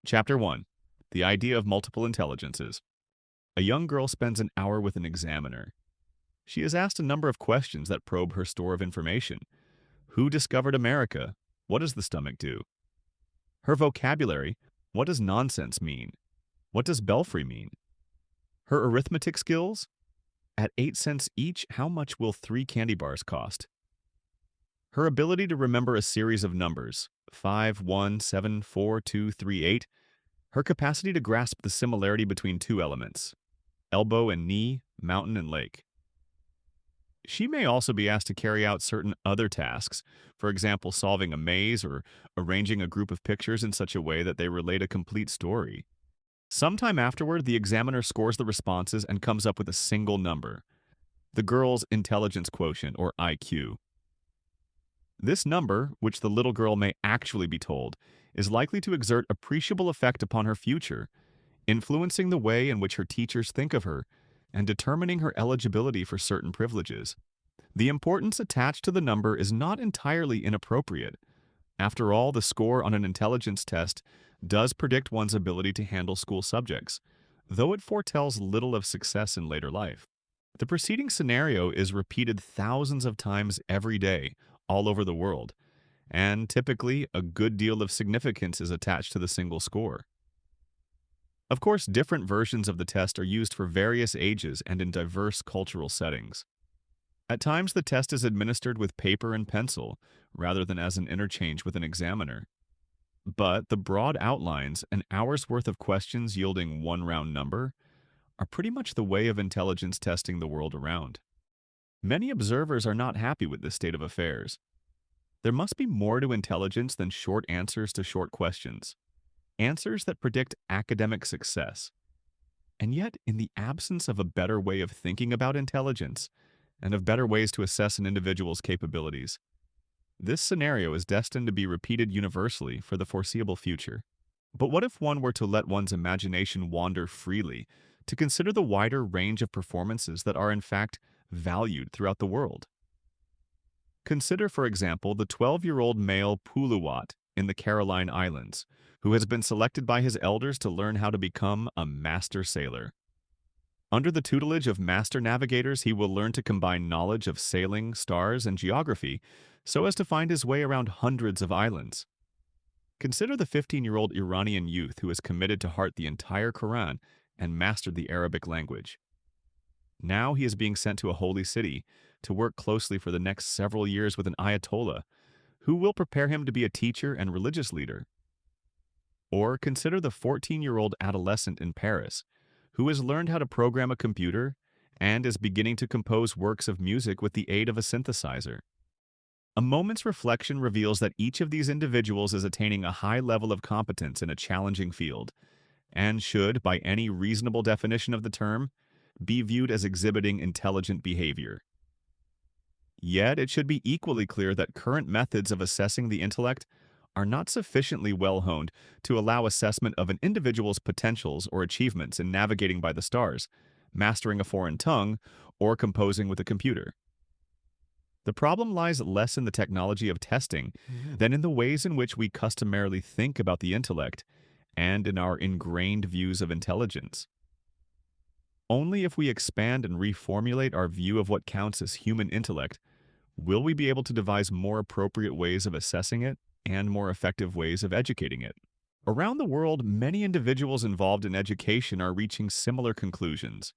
Chapter 1. The Idea of Multiple Intelligences. A young girl spends an hour with an examiner. She is asked a number of questions that probe her store of information. Who discovered America? What does the stomach do? Her vocabulary. What does nonsense mean? What does belfry mean? Her arithmetic skills. At 8 cents each, how much will 3 candy bars cost? Her ability to remember a series of numbers, 5, 1, 7, 4, 2, 3, 8. Her capacity to grasp the similarity between two elements, elbow and knee, mountain and lake. She may also be asked to carry out certain other tasks, for example, solving a maze or arranging a group of pictures in such a way that they relate a complete story. Sometime afterward, the examiner scores the responses and comes up with a single number, the girl's intelligence quotient, or IQ. This number, which the little girl may actually be told, is likely to exert appreciable effect upon her future, influencing the way in which her teachers think of her and determining her eligibility for certain privileges. The importance attached to the number is not entirely inappropriate. After all, the score on an intelligence test does predict one's ability to handle school subjects, though it foretells little of success in later life. The preceding scenario is repeated thousands of times every day, all over the world, and typically a good deal of significance is attached to the single score. Of course, different versions of the test are used for various ages and in diverse cultural settings. At times, the test is administered with paper and pencil, rather than as an interchange with an examiner. But the broad outlines, an hour's worth of questions yielding one round number, are pretty much the way of intelligence testing the world around. Many observers are not happy with this state of affairs. There must be more to intelligence than short answers to short questions, answers that predict academic success. And yet, in the absence of a better way of thinking about intelligence and of better ways to assess an individual's capabilities, this scenario is destined to be repeated universally for the foreseeable future. But what if one were to let one's imagination wander freely to consider the wider range of performances that are in fact valued throughout the world? Consider, for example, the 12-year-old male Puluwat in the Caroline Islands, who has been selected by his elders to learn how to become a master sailor. Under the tutelage of master navigators, he will learn to combine knowledge of sailing, stars, and geography so as to find his way around hundreds of islands. Consider the 15-year-old Iranian youth who has committed to heart the entire Quran and mastered the Arabic language. Now he is being sent to a holy city to work closely for the next several years with an Ayatollah, who will prepare him to be a teacher and religious leader. Or consider the 14-year-old adolescent in Paris, who has learned how to program a computer and is beginning to compose works of music with the aid of a synthesizer. A moment's reflection reveals that each of these individuals is attaining a high level of competence in a challenging field, and should, by any reasonable definition of the term, be viewed as exhibiting intelligent behavior. Yet it should be equally clear that current methods of assessing the intellect are not sufficiently well-honed to allow assessment of an individual's potentials or achievements in navigating by the stars, mastering a foreign tongue, or composing with a computer. The problem lies less in the technology of testing than in the ways in which we customarily think about the intellect and in our ingrained views of intelligence. Only if we expand and reformulate our view of what counts as human intellect will we be able to devise more appropriate ways of assessing it and more effective ways of educating it. Around the world, many individuals involved in education are reaching similar conclusions.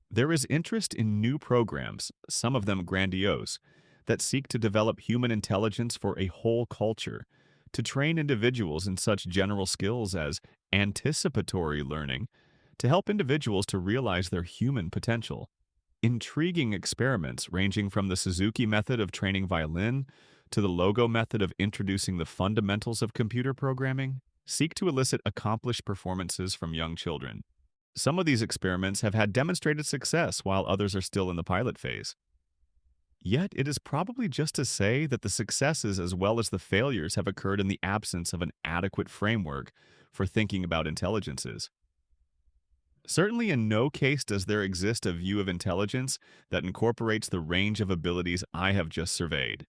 There is interest in new programs, some of them grandiose, that seek to develop human intelligence for a whole culture, to train individuals in such general skills as anticipatory learning, to help individuals to realize their human potential. Intriguing experiments ranging from the Suzuki method of training violin to the Logo method of introducing the fundamentals of computer programming seek to elicit accomplished performances from young children. Some of these experiments have had demonstrated success while others are still in the pilot phase. Yet it is probably just to say that the successes as well as the failures have occurred in the absence of an adequate framework for thinking about intelligences. Certainly in no case does there exist a view of intelligence that incorporates the range of abilities I have just surveyed.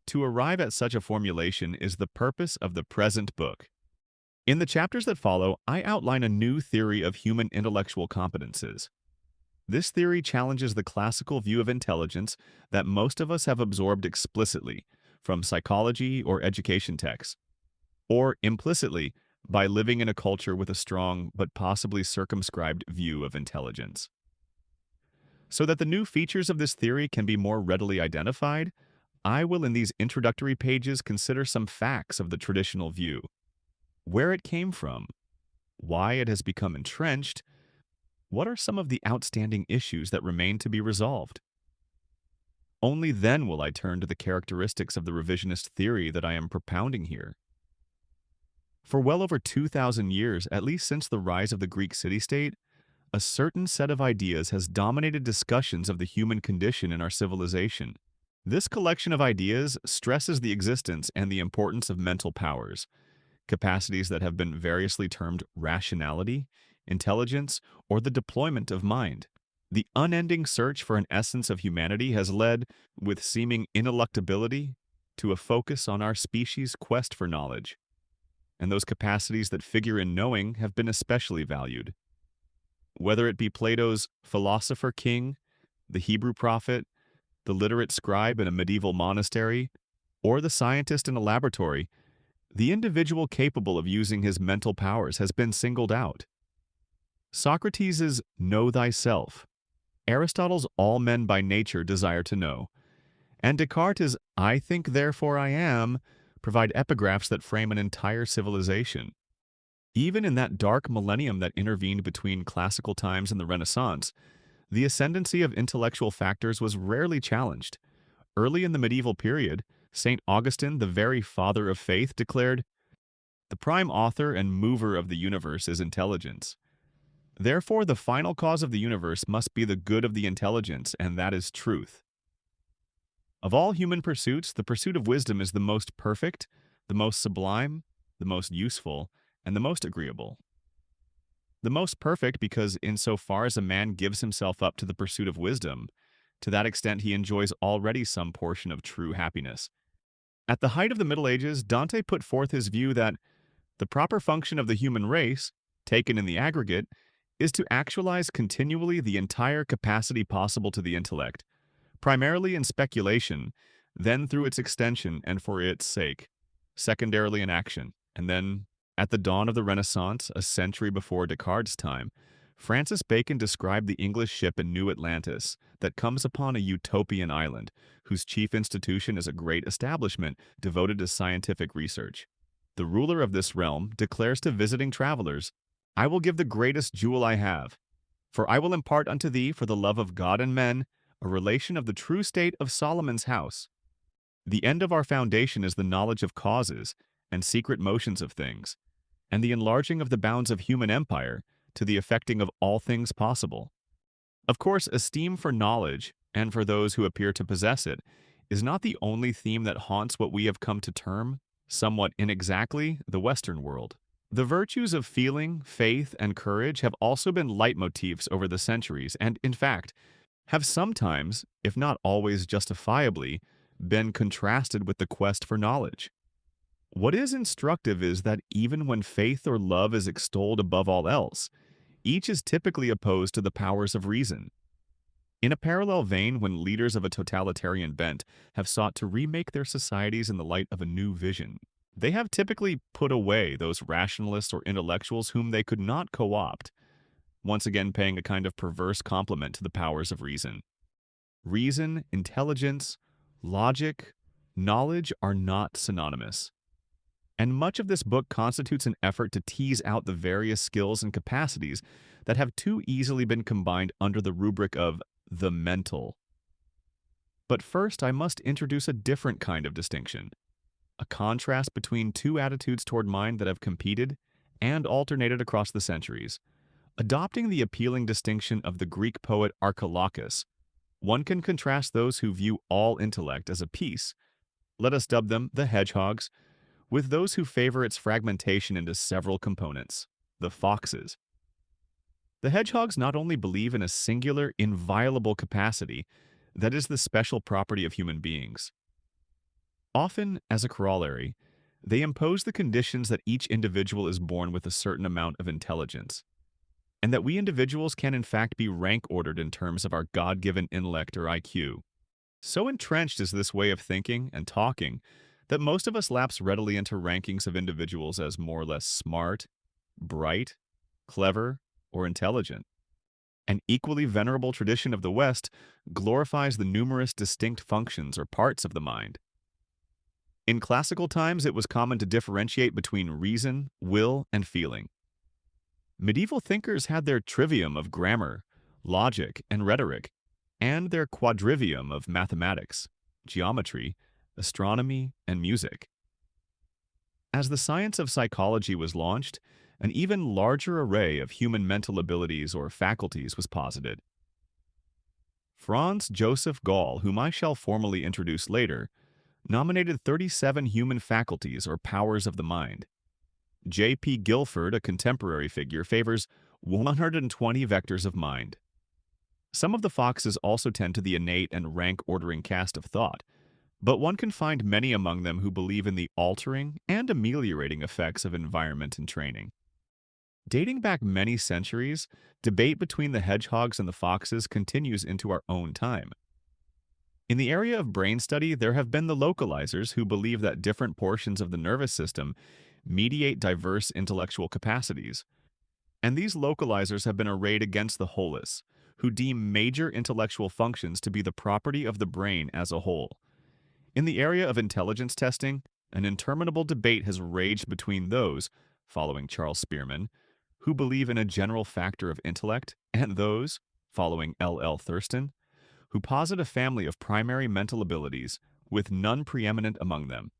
To arrive at such a formulation is the purpose of the present book. In the chapters that follow, I outline a new theory of human intellectual competences. This theory challenges the classical view of intelligence that most of us have absorbed explicitly from psychology or education texts, or implicitly by living in a culture with a strong but possibly circumscribed view of intelligence. So that the new features of this theory can be more readily identified, I will in these introductory pages consider some facts of the traditional view, where it came from, why it has become entrenched, what are some of the outstanding issues that remain to be resolved. Only then will I turn to the characteristics of the revisionist theory that I am propounding here. For well over 2,000 years, at least since the rise of the Greek city-state, a certain set of ideas has dominated discussions of the human condition in our civilization. This collection of ideas stresses the existence and the importance of mental powers, capacities that have been variously termed rationality, intelligence, or the deployment of mind. The unending search for an essence of humanity has led, with seeming ineluctability, to a focus on our species' quest for knowledge, and those capacities that figure in knowing have been especially valued. Whether it be Plato's philosopher king, the Hebrew prophet, the literate scribe in a medieval monastery, or the scientist in a laboratory, the individual capable of using his mental powers has been singled out. Socrates' "Know thyself," Aristotle's "All men by nature desire to know," and Descartes' "I think therefore I am," provide epigraphs that frame an entire civilization. Even in that dark millennium that intervened between classical times and the Renaissance, the ascendancy of intellectual factors was rarely challenged. Early in the medieval period, St. Augustine, the very father of faith, declared, "The prime author and mover of the universe is intelligence. Therefore, the final cause of the universe must be the good of the intelligence, and that is truth." Of all human pursuits, the pursuit of wisdom is the most perfect, the most sublime, the most useful, and the most agreeable. The most perfect because insofar as a man gives himself up to the pursuit of wisdom, to that extent he enjoys already some portion of true happiness. At the height of the Middle Ages, Dante put forth his view that the proper function of the human race, taken in the aggregate, is to actualize continually the entire capacity possible to the intellect, primarily in speculation, then through its extension and for its sake, secondarily in action, and then, at the dawn of the Renaissance, a century before Descartes' time, Francis Bacon described the English ship in New Atlantis that comes upon a utopian island, whose chief institution is a great establishment devoted to scientific research. The ruler of this realm declares to visiting travelers, "I will give the greatest jewel I have, for I will impart unto thee, for the love of God and men, a relation of the true state of Solomon's house. The end of our foundation is the knowledge of causes and secret motions of things, and the enlarging of the bounds of human empire to the effecting of all things possible." Of course, esteem for knowledge, and for those who appear to possess it, is not the only theme that haunts what we have come to term, somewhat inexactly, the Western world. The virtues of feeling, faith, and courage have also been leitmotifs over the centuries, and, in fact, have sometimes, if not always justifiably, been contrasted with the quest for knowledge. What is instructive is that even when faith or love is extolled above all else, each is typically opposed to the powers of reason. In a parallel vein, when leaders of a totalitarian bent have sought to remake their societies in the light of a new vision, they have typically put away those rationalists or intellectuals whom they could not co-opt, once again paying a kind of perverse compliment to the powers of reason. Reason, intelligence, logic, knowledge are not synonymous. And much of this book constitutes an effort to tease out the various skills and capacities that have too easily been combined under the rubric of the mental. But first, I must introduce a different kind of distinction, a contrast between two attitudes toward mind that have competed and alternated across the centuries. Adopting the appealing distinction of the Greek poet Archilochus, one can contrast those who view all intellect as a piece, let us dub them the hedgehogs, with those who favor its fragmentation into several components, the foxes. The hedgehogs not only believe in a singular, inviolable capacity that is the special property of human beings. Often, as a corollary, They impose the conditions that each individual is born with a certain amount of intelligence, and that we individuals can in fact be rank ordered in terms of our God-given intellect or IQ. So entrenched is this way of thinking and talking that most of us lapse readily into rankings of individuals as more or less smart, bright, clever, or intelligent. An equally venerable tradition of the West glorifies the numerous distinct functions or parts of the mind. In classical times, it was common to differentiate between reason, will, and feeling. Medieval thinkers had their trivium of grammar, logic, and rhetoric, and their quadrivium of mathematics, geometry, astronomy, and music. As the science of psychology was launched, an even larger array of human mental abilities or faculties was posited. Franz Joseph Gall, whom I shall formally introduce later, nominated 37 human faculties or powers of the mind. J.P. Guilford, a contemporary figure, favors 120 vectors of mind. Some of the foxes also tend to the innate and rank-ordering cast of thought, but one can find many among them who believe in the altering and ameliorating effects of environment and training. Dating back many centuries, debate between the hedgehogs and the foxes continues into our own time. In the area of brain study, there have been the localizers who believe that different portions of the nervous system mediate diverse intellectual capacities. And these localizers have been arrayed against the holists, who deem major intellectual functions to be the property of the brain as a whole. In the area of intelligence testing, an interminable debate has raged between those, following Charles Spearman, who believe in a general factor of intellect, and those, following L. Thurston, who posit a family of primary mental abilities, with none preeminent among them.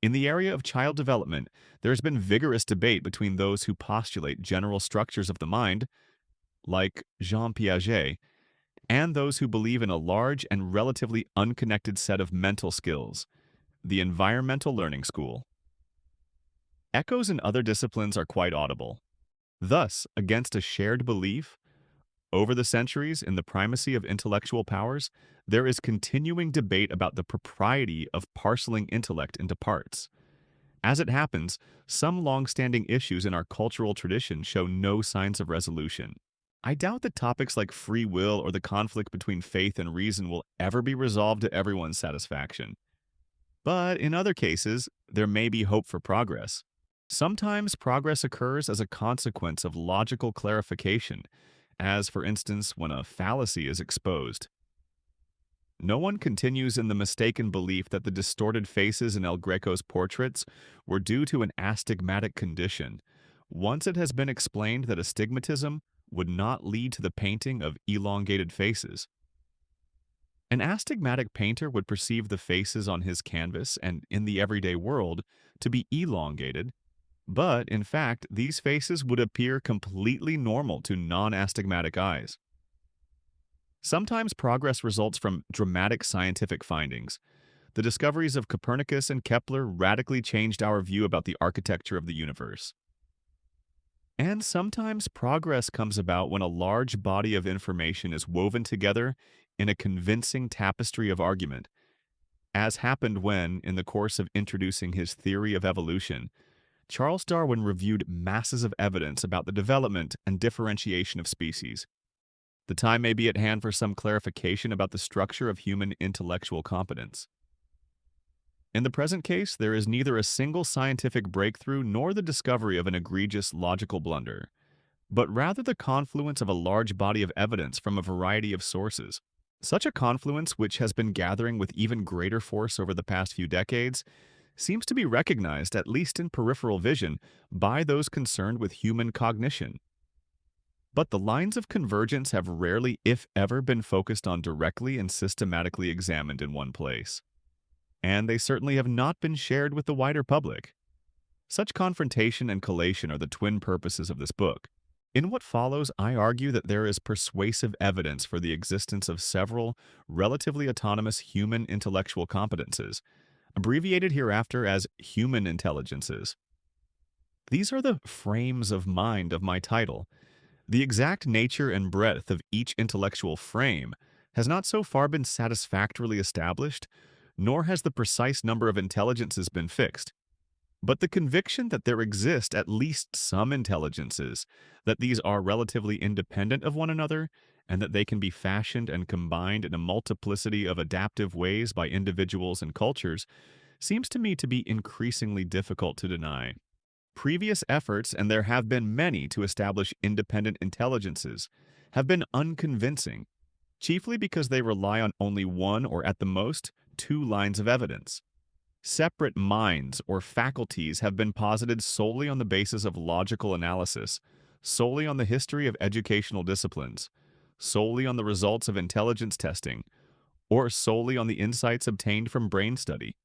In the area of child development, there has been vigorous debate between those who postulate general structures of the mind, like Jean Piaget, and those who believe in a large and relatively unconnected set of mental skills, the environmental learning school. Echoes in other disciplines are quite audible. Thus, against a shared belief, over the centuries in the primacy of intellectual powers, there is continuing debate about the propriety of parceling intellect into parts. As it happens, some long-standing issues in our cultural tradition show no signs of resolution. I doubt that topics like free will or the conflict between faith and reason will ever be resolved to everyone's satisfaction. But in other cases, there may be hope for progress. Sometimes progress occurs as a consequence of logical clarification, as, for instance, when a fallacy is exposed. No one continues in the mistaken belief that the distorted faces in El Greco's portraits were due to an astigmatic condition, once it has been explained that astigmatism would not lead to the painting of elongated faces. An astigmatic painter would perceive the faces on his canvas and in the everyday world to be elongated, but in fact, these faces would appear completely normal to non-astigmatic eyes. Sometimes progress results from dramatic scientific findings. The discoveries of Copernicus and Kepler radically changed our view about the architecture of the universe. And sometimes progress comes about when a large body of information is woven together in a convincing tapestry of argument, as happened when, in the course of introducing his theory of evolution, Charles Darwin reviewed masses of evidence about the development and differentiation of species. The time may be at hand for some clarification about the structure of human intellectual competence. In the present case, there is neither a single scientific breakthrough nor the discovery of an egregious logical blunder, but rather the confluence of a large body of evidence from a variety of sources. Such a confluence, which has been gathering with even greater force over the past few decades, seems to be recognized, at least in peripheral vision, by those concerned with human cognition. But the lines of convergence have rarely, if ever, been focused on directly and systematically examined in one place. And they certainly have not been shared with the wider public. Such confrontation and collation are the twin purposes of this book. In what follows, I argue that there is persuasive evidence for the existence of several relatively autonomous human intellectual competences, abbreviated hereafter as human intelligences. These are the frames of mind of my title. The exact nature and breadth of each intellectual frame has not so far been satisfactorily established, nor has the precise number of intelligences been fixed. But the conviction that there exist at least some intelligences, that these are relatively independent of one another, and that they can be fashioned and combined in a multiplicity of adaptive ways by individuals and cultures, seems to me to be increasingly difficult to deny. Previous efforts, and there have been many to establish independent intelligences, have been unconvincing, chiefly because they rely on only one or at the most two lines of evidence. Separate minds or faculties have been posited solely on the basis of logical analysis, solely on the history of educational disciplines, solely on the results of intelligence testing, or solely on the insights obtained from brain study.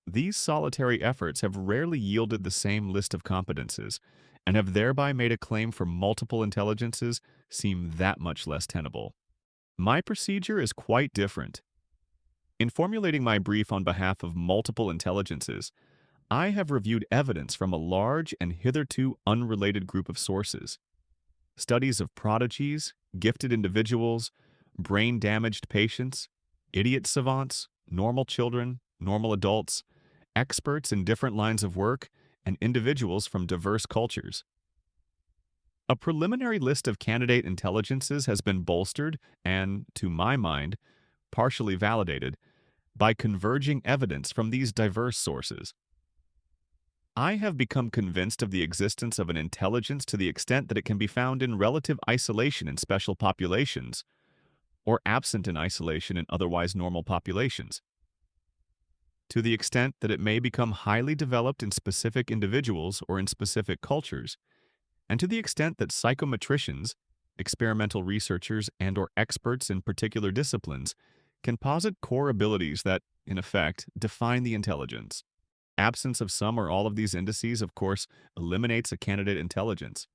These solitary efforts have rarely yielded the same list of competences, and have thereby made a claim for multiple intelligences seem that much less tenable. My procedure is quite different. In formulating my brief on behalf of multiple intelligences, I have reviewed evidence from a large and hitherto unrelated group of sources. Studies of prodigies, gifted individuals, brain-damaged patients, idiot savants, normal children, normal adults, experts in different lines of work, and individuals from diverse cultures. A preliminary list of candidate intelligences has been bolstered and, to my mind, partially validated by converging evidence from these diverse sources. I have become convinced of the existence of an intelligence to the extent that it can be found in relative isolation in special populations, or absent in isolation in otherwise normal populations. To the extent that it may become highly developed in specific individuals or in specific cultures, and to the extent that psychometricians, experimental researchers, and/or experts in particular disciplines can posit core abilities that, in effect, define the intelligence. Absence of some or all of these indices, of course, eliminates a candidate intelligence.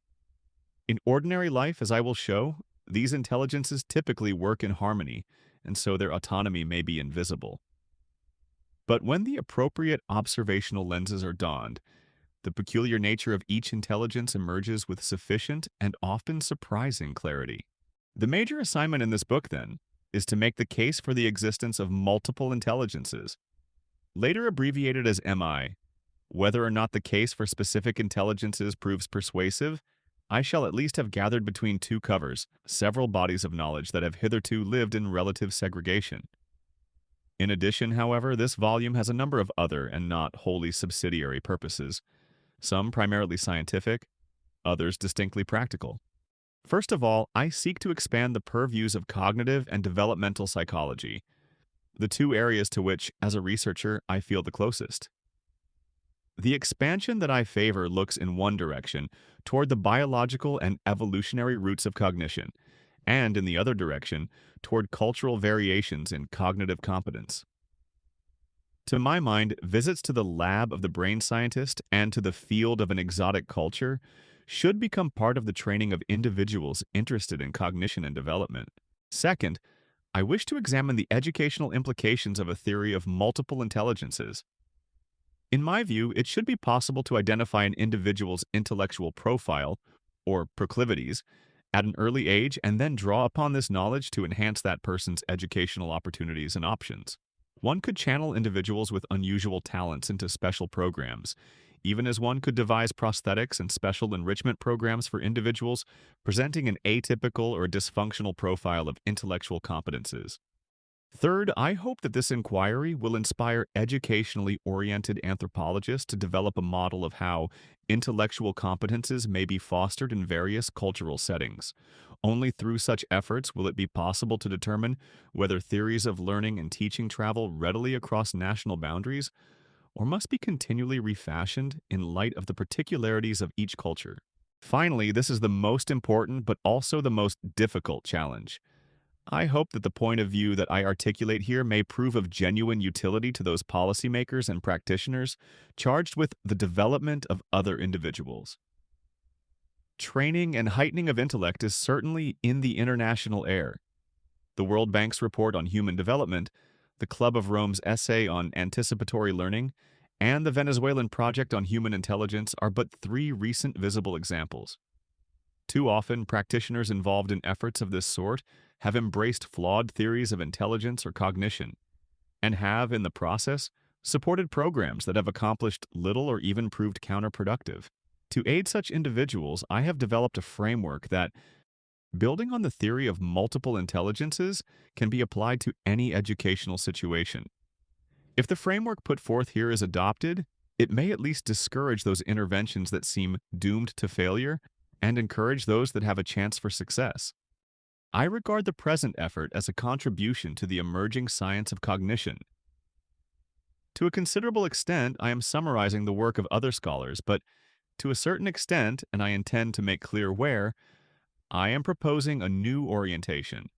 In ordinary life, as I will show, these intelligences typically work in harmony, and so their autonomy may be invisible. But when the appropriate observational lenses are donned, the peculiar nature of each intelligence emerges with sufficient and often surprising clarity. The major assignment in this book, then, is to make the case for the existence of multiple intelligences, later abbreviated as MI. Whether or not the case for specific intelligences proves persuasive, I shall at least have gathered between two covers several bodies of knowledge that have hitherto lived in relative segregation. In addition, however, this volume has a number of other and not wholly subsidiary purposes, some primarily scientific, others distinctly practical. First of all, I seek to expand the purviews of cognitive and developmental psychology, the two areas to which, as a researcher, I feel the closest. The expansion that I favor looks in one direction, toward the biological and evolutionary roots of cognition, and in the other direction, toward cultural variations in cognitive competence. To my mind, visits to the lab of the brain scientist and to the field of an exotic culture should become part of the training of individuals interested in cognition and development. Second, I wish to examine the educational implications of a theory of multiple intelligences. In my view, it should be possible to identify an individual's intellectual profile, or proclivities, at an early age and then draw upon this knowledge to enhance that person's educational opportunities and options. One could channel individuals with unusual talents into special programs, even as one could devise prosthetics and special enrichment programs for individuals presenting an atypical or dysfunctional profile of intellectual competences. Third, I hope that this inquiry will inspire educationally oriented anthropologists to develop a model of how intellectual competences may be fostered in various cultural settings. Only through such efforts will it be possible to determine whether theories of learning and teaching travel readily across national boundaries or must be continually refashioned in light of the particularities of each culture. Finally, this is the most important but also the most difficult challenge. I hope that the point of view that I articulate here may prove of genuine utility to those policymakers and practitioners charged with the development of other individuals. Training and heightening of intellect is certainly in the international air. The World Bank's report on human development, the Club of Rome's essay on anticipatory learning, and the Venezuelan Project on Human Intelligence are but three recent visible examples. Too often, practitioners involved in efforts of this sort have embraced flawed theories of intelligence or cognition, and have, in the process, supported programs that have accomplished little or even proved counterproductive. To aid such individuals, I have developed a framework that, building on the theory of multiple intelligences, can be applied to any educational situation. If the framework put forth here is adopted, it may at least discourage those interventions that seem doomed to failure and encourage those that have a chance for success. I regard the present effort as a contribution to the emerging science of cognition. To a considerable extent, I am summarizing the work of other scholars, but to a certain extent, and I intend to make clear where, I am proposing a new orientation.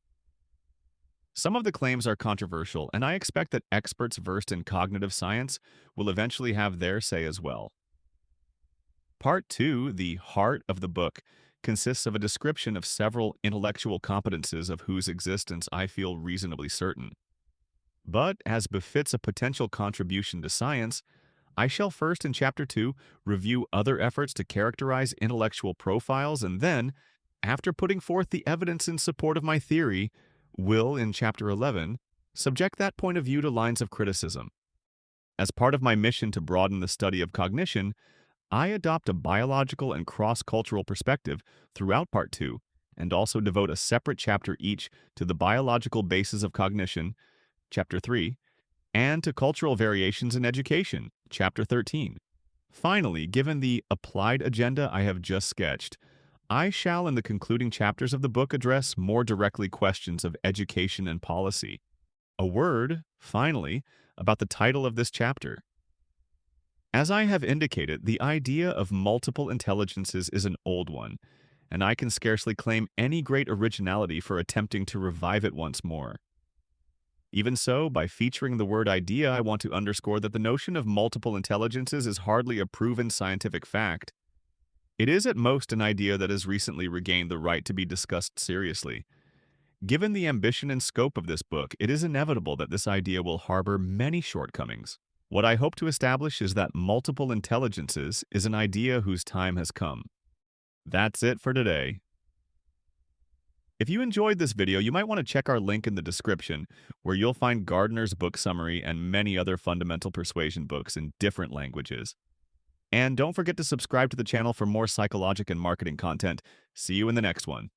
Some of the claims are controversial, and I expect that experts versed in cognitive science will eventually have their say as well. Part 2, the heart of the book, consists of a description of several intellectual competences of whose existence I feel reasonably certain. But, as befits a potential contribution to science, I shall first in Chapter 2 review other efforts to characterize intellectual profiles and then, after putting forth the evidence in support of my theory, will, in Chapter 11, subject that point of view to lines of criticism. As part of my mission to broaden the study of cognition, I adopt a biological and cross-cultural perspective throughout Part 2 and also devote a separate chapter each to the biological basis of cognition, Chapter 3, and to cultural variations in education, Chapter 13. Finally, given the applied agenda I have just sketched, I shall in the concluding chapters of the book address more directly questions of education and policy. A word, finally, about the title of this chapter. As I have indicated, the idea of multiple intelligences is an old one, and I can scarcely claim any great originality for attempting to revive it once more. Even so, by featuring the word idea, I want to underscore that the notion of multiple intelligences is hardly a proven scientific fact. It is at most an idea that has recently regained the right to be discussed seriously. Given the ambition and scope of this book, it is inevitable that this idea will harbor many shortcomings. What I hope to establish is that multiple intelligences is an idea whose time has come. That's it for today. If you enjoyed this video, you might want to check our link in the description, where you'll find Gardner's book summary and many other fundamental persuasion books in different languages. And don't forget to subscribe to the channel for more psychologic and marketing content. See you in the next one.